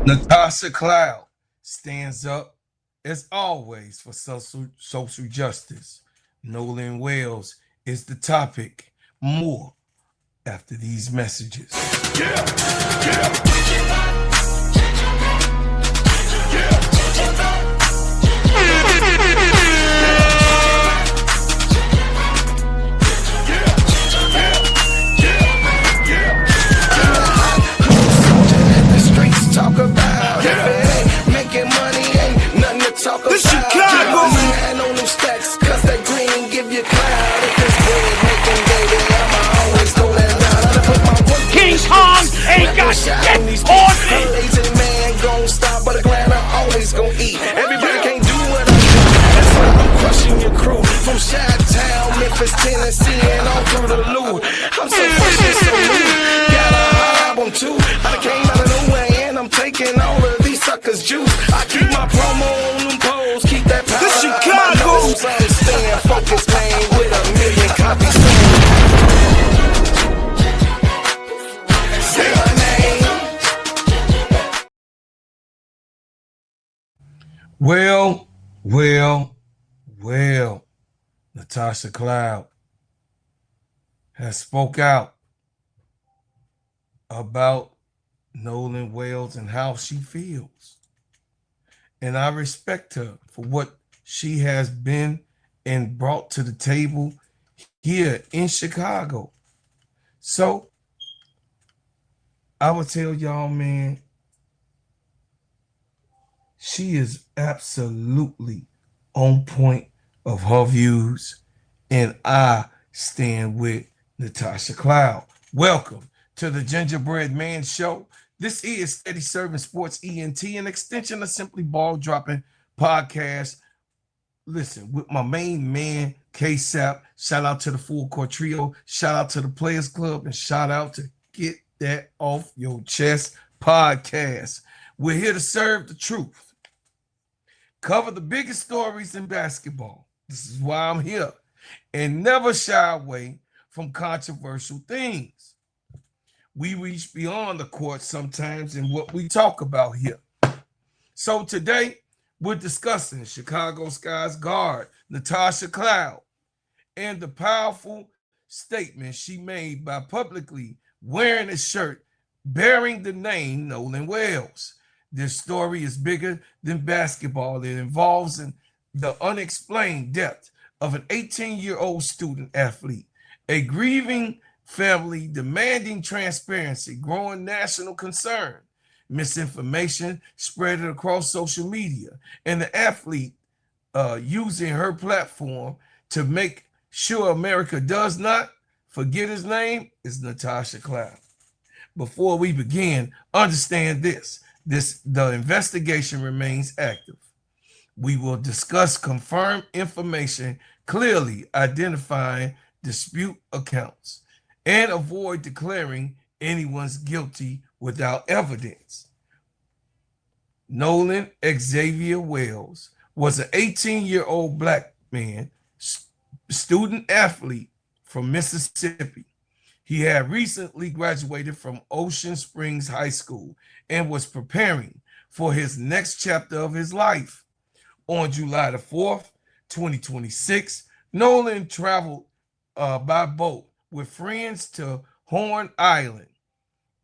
Natasha Cloud stands up, as always, for social justice. Nolan Wells is the topic. More after these messages. Yeah, talk about it. Making money ain't nothing to talk about. Chicago, man, on them stacks, cause that green give you cloud. If it's bread making, baby, I'ma always go that route. I put my work King Kong ain't got shit on me. A lazy man gon' stop, but a grinder always gon' eat. Everybody can't do what I do. That's why I'm crushing your crew. From Chi-Town, Memphis, Tennessee, and all through the Lou. I'm so fresh and so new. Got a hot album too. I came out of nowhere. I'm taking all of these suckers' juice. I keep my promo on them poles, keep that power. The Chicago. I'm staying focused, man, with 1,000,000 copies. Say my name. Well, Natasha Cloud has spoke out about Nolan Wells and how she feels. And I respect her for what she has been and brought to the table here in Chicago. So I would tell y'all, man, she is absolutely on point of her views, and I stand with Natasha Cloud. Welcome to the Gingerbread Man Show. This is Steady Serv'n Sports ENT, an extension of Simply Ball Dropping Podcast. Listen, with my main man, K-Sap, shout out to the Full Court Trio, shout out to the Players Club, and shout out to Get That Off Your Chest Podcast. We're here to serve the truth, cover the biggest stories in basketball. This is why I'm here, and never shy away from controversial things. We reach beyond the court sometimes in what we talk about here. So today, we're discussing Chicago Sky's guard, Natasha Cloud, and the powerful statement she made by publicly wearing a shirt bearing the name Nolan Wells. This story is bigger than basketball. It involves the unexplained death of an 18-year-old student athlete, a grieving family demanding transparency, growing national concern, misinformation spread across social media, and the athlete using her platform to make sure America does not forget his name is Natasha Cloud. Before we begin, understand this. The investigation remains active. We will discuss confirmed information, clearly identifying dispute accounts, and avoid declaring anyone's guilty without evidence. Nolan Xavier Wells was an 18-year-old black man, student athlete from Mississippi. He had recently graduated from Ocean Springs High School and was preparing for his next chapter of his life. On July the 4th, 2026, Nolan traveled by boat with friends to Horn Island,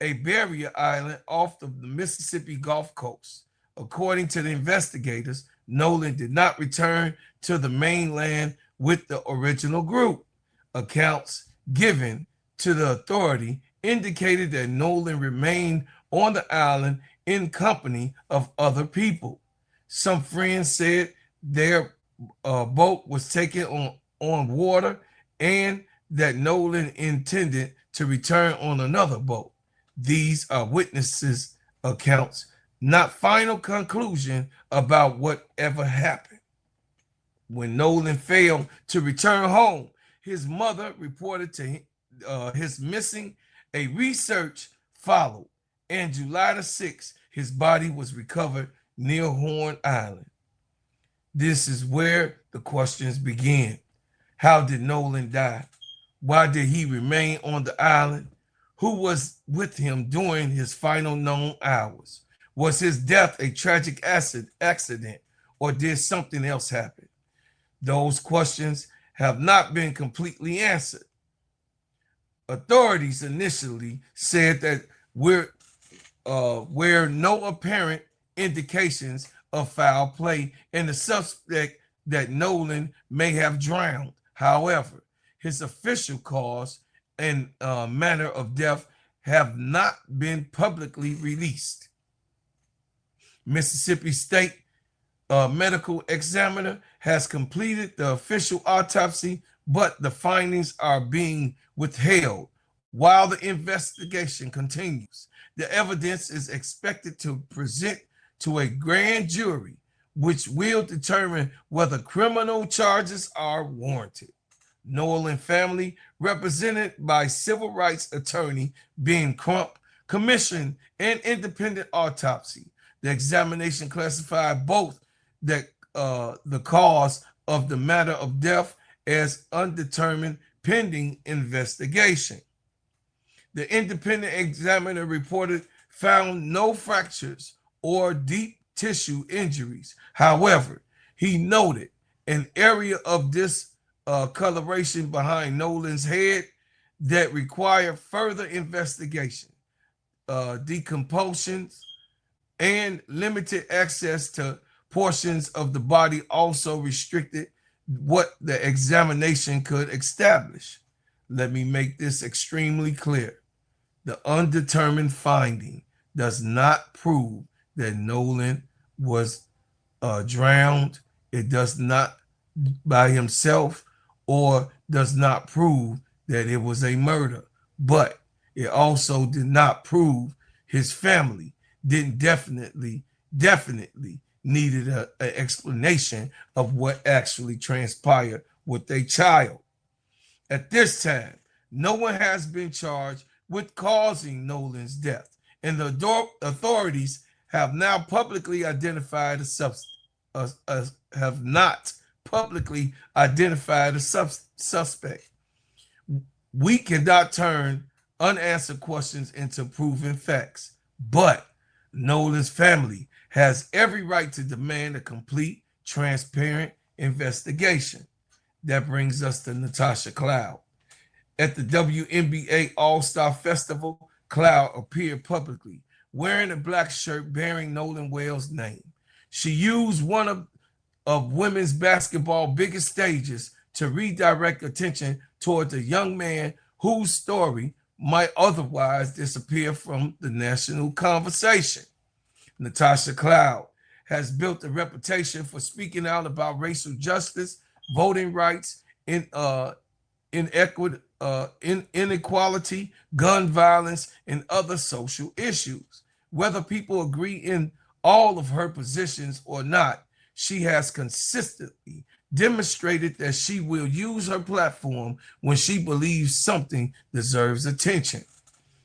a barrier island off of the Mississippi Gulf Coast. According to the investigators, Nolan did not return to the mainland with the original group. Accounts given to the authority indicated that Nolan remained on the island in company of other people. Some friends said their boat was taken on water and that Nolan intended to return on another boat. These are witnesses' accounts, not final conclusion about whatever happened. When Nolan failed to return home, his mother reported to his missing. A research followed, and July the 6th, his body was recovered near Horn Island. This is where the questions begin. How did Nolan die? Why did he remain on the island? Who was with him during his final known hours? Was his death a tragic accident, or did something else happen? Those questions have not been completely answered. Authorities initially said that where no apparent indications of foul play and the suspect that Nolan may have drowned. However, his official cause and manner of death have not been publicly released. Mississippi State medical examiner has completed the official autopsy, but the findings are being withheld while the investigation continues. The evidence is expected to present to a grand jury, which will determine whether criminal charges are warranted. Nolan family, represented by civil rights attorney Ben Crump, commissioned an independent autopsy. The examination classified both the cause of the matter of death as undetermined pending investigation. The independent examiner reported found no fractures or deep tissue injuries. However, he noted an area of discoloration behind Nolan's head that required further investigation. Decompositions and limited access to portions of the body also restricted what the examination could establish. Let me make this extremely clear. The undetermined finding does not prove that Nolan was drowned. It does not by himself, or does not prove that it was a murder. But it also did not prove his family didn't definitely needed an explanation of what actually transpired with their child. At this time, no one has been charged with causing Nolan's death, and the authorities have now publicly identified have not publicly identified a suspect. We cannot turn unanswered questions into proven facts, but Nolan's family has every right to demand a complete, transparent investigation. That brings us to Natasha Cloud. At the WNBA All-Star Festival, Cloud appeared publicly wearing a black shirt bearing Nolan Wells' name. She used one of women's basketball biggest stages to redirect attention towards a young man whose story might otherwise disappear from the national conversation. Natasha Cloud has built a reputation for speaking out about racial justice, voting rights, inequality, gun violence, and other social issues. Whether people agree in all of her positions or not, she has consistently demonstrated that she will use her platform when she believes something deserves attention.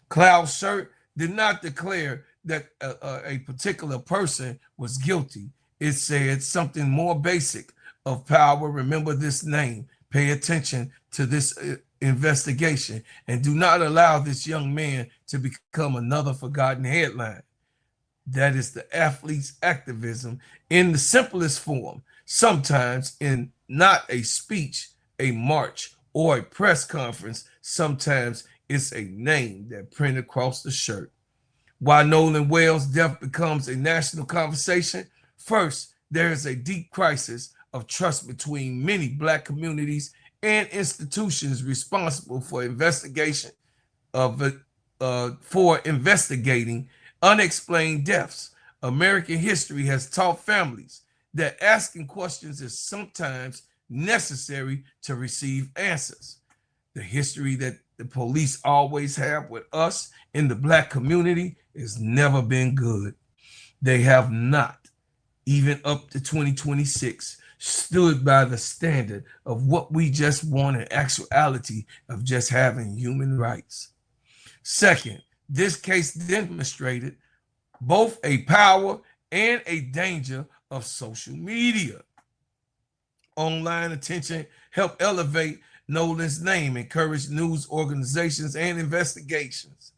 Cloud's shirt did not declare that a particular person was guilty. It said something more basic of power. Remember this name. Pay attention to this investigation and do not allow this young man to become another forgotten headline. That is the athlete's activism in the simplest form, sometimes in not a speech, a march, or a press conference. Sometimes it's a name that printed across the shirt. Why Nolan Wells' death becomes a national conversation? First, there is a deep crisis of trust between many Black communities and institutions responsible for investigating unexplained deaths. American history has taught families that asking questions is sometimes necessary to receive answers. The history that the police always have with us in the Black community has never been good. They have not, even up to 2026, stood by the standard of what we just want in actuality of just having human rights. Second, this case demonstrated both a power and a danger of social media. Online attention helped elevate Nolan's name, encourage news organizations and investigations.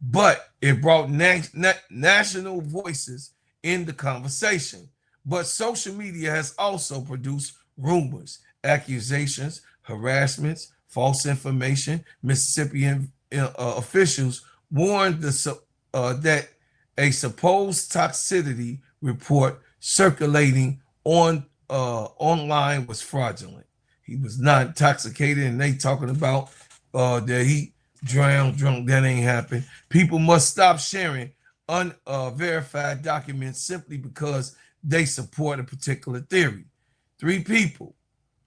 but it brought national voices in the conversation. But social media has also produced rumors, accusations, harassments, false information. Mississippi officials warned that a supposed toxicity report circulating online was fraudulent. He was not intoxicated, and they talking about that he drowned drunk. That ain't happened. People must stop sharing unverified documents simply because they support a particular theory. 3 people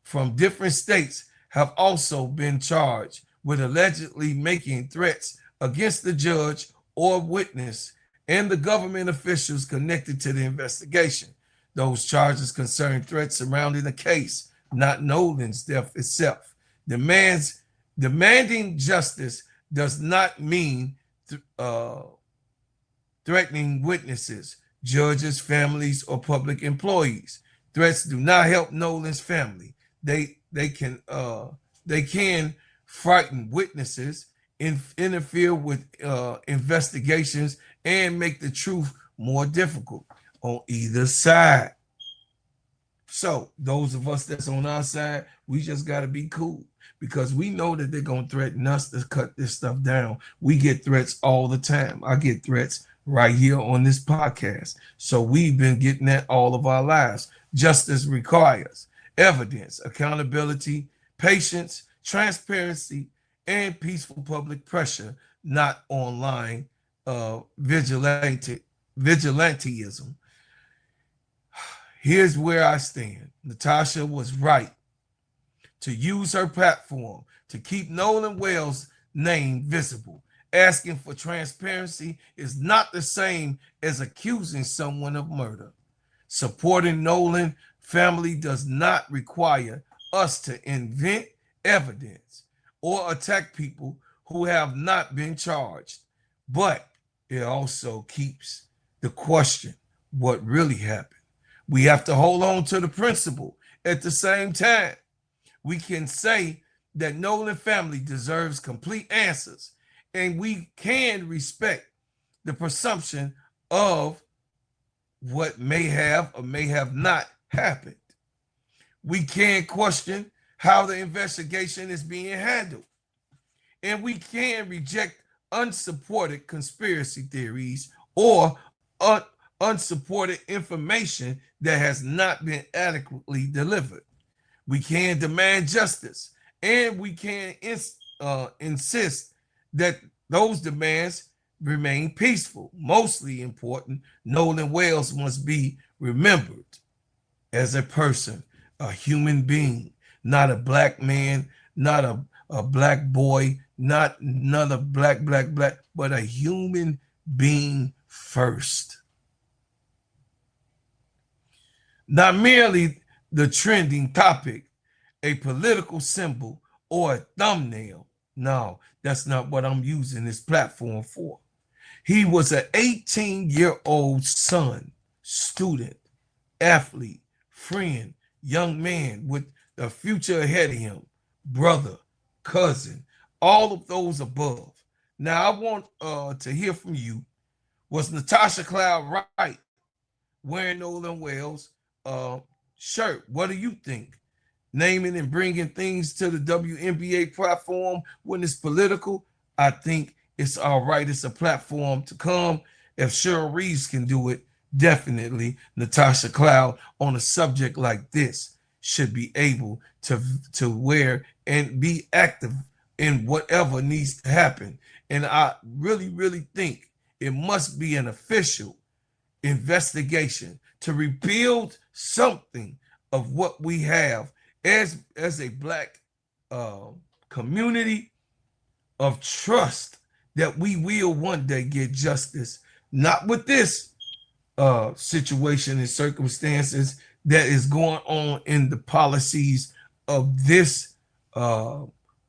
from different states have also been charged with allegedly making threats against the judge or witness and the government officials connected to the investigation. Those charges concern threats surrounding the case, not Nolan's death itself. Demanding justice does not mean threatening witnesses, judges, families, or public employees. Threats do not help Nolan's family. They can frighten witnesses, interfere with investigations, and make the truth more difficult on either side. So those of us that's on our side, we just got to be cool because we know that they're going to threaten us to cut this stuff down. We get threats all the time. I get threats right here on this podcast. So we've been getting that all of our lives. Justice requires evidence, accountability, patience, transparency, and peaceful public pressure, not online vigilantism. Here's where I stand. Natasha was right to use her platform to keep Nolan Wells' name visible. Asking for transparency is not the same as accusing someone of murder. Supporting Nolan family does not require us to invent evidence or attack people who have not been charged, but it also keeps the question, what really happened? We have to hold on to the principle. At the same time, we can say that Nolan family deserves complete answers, and we can respect the presumption of what may have or may have not happened. We can question how the investigation is being handled, and we can reject unsupported conspiracy theories or unsupported information that has not been adequately delivered. We can demand justice, and we can insist that those demands remain peaceful. Mostly important, Nolan Wells must be remembered as a person, a human being, not a black man, not a black boy, not another black, but a human being first. Not merely the trending topic, a political symbol, or a thumbnail. No, that's not what I'm using this platform for. He was an 18-year-old son, student, athlete, friend, young man with a future ahead of him, brother, cousin, all of those above. Now, I want to hear from you. Was Natasha Cloud right wearing Nolan Wells' shirt? What do you think? Naming and bringing things to the WNBA platform when it's political, I think it's all right. It's a platform to come. If Cheryl Reeves can do it, definitely Natasha Cloud on a subject like this should be able to wear and be active in whatever needs to happen. And I really think it must be an official investigation to rebuild something of what we have as a black community of trust that we will one day get justice, not with this situation and circumstances that is going on in the policies of this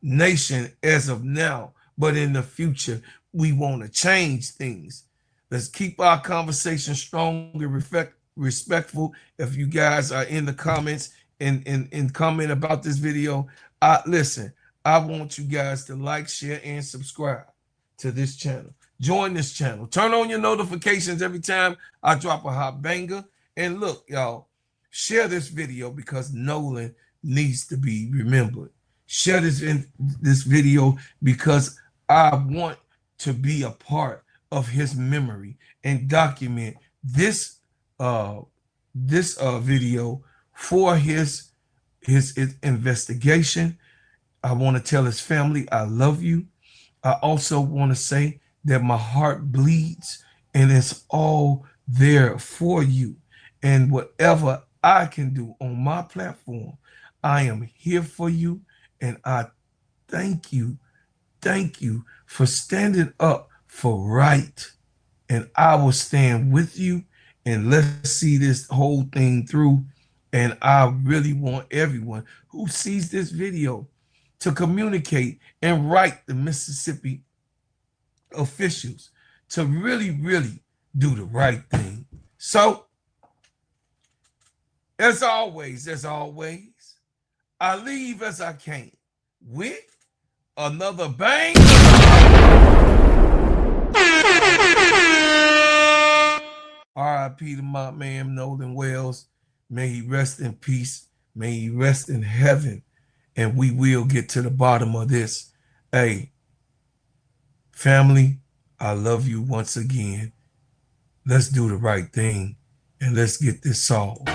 nation as of now, but in the future, we want to change things. Let's keep our conversation strong and respectful. If you guys are in the comments and comment about this video, listen, I want you guys to like, share, and subscribe to this channel. Join this channel. Turn on your notifications every time I drop a hot banger. And look, y'all, share this video because Nolan needs to be remembered. Share this video because I want to be a part of his memory and document this video for his investigation. I want to tell his family I love you. I also want to say that my heart bleeds and it's all there for you. And whatever I can do on my platform, I am here for you. And I thank you for standing up for right. And I will stand with you and let's see this whole thing through. And I really want everyone who sees this video to communicate and write the Mississippi officials to really do the right thing. So, as always, I leave as I came with another bang. R.I.P. to my man Nolan Wells. May he rest in peace. May he rest in heaven. And we will get to the bottom of this. Hey, family, I love you once again. Let's do the right thing and let's get this solved.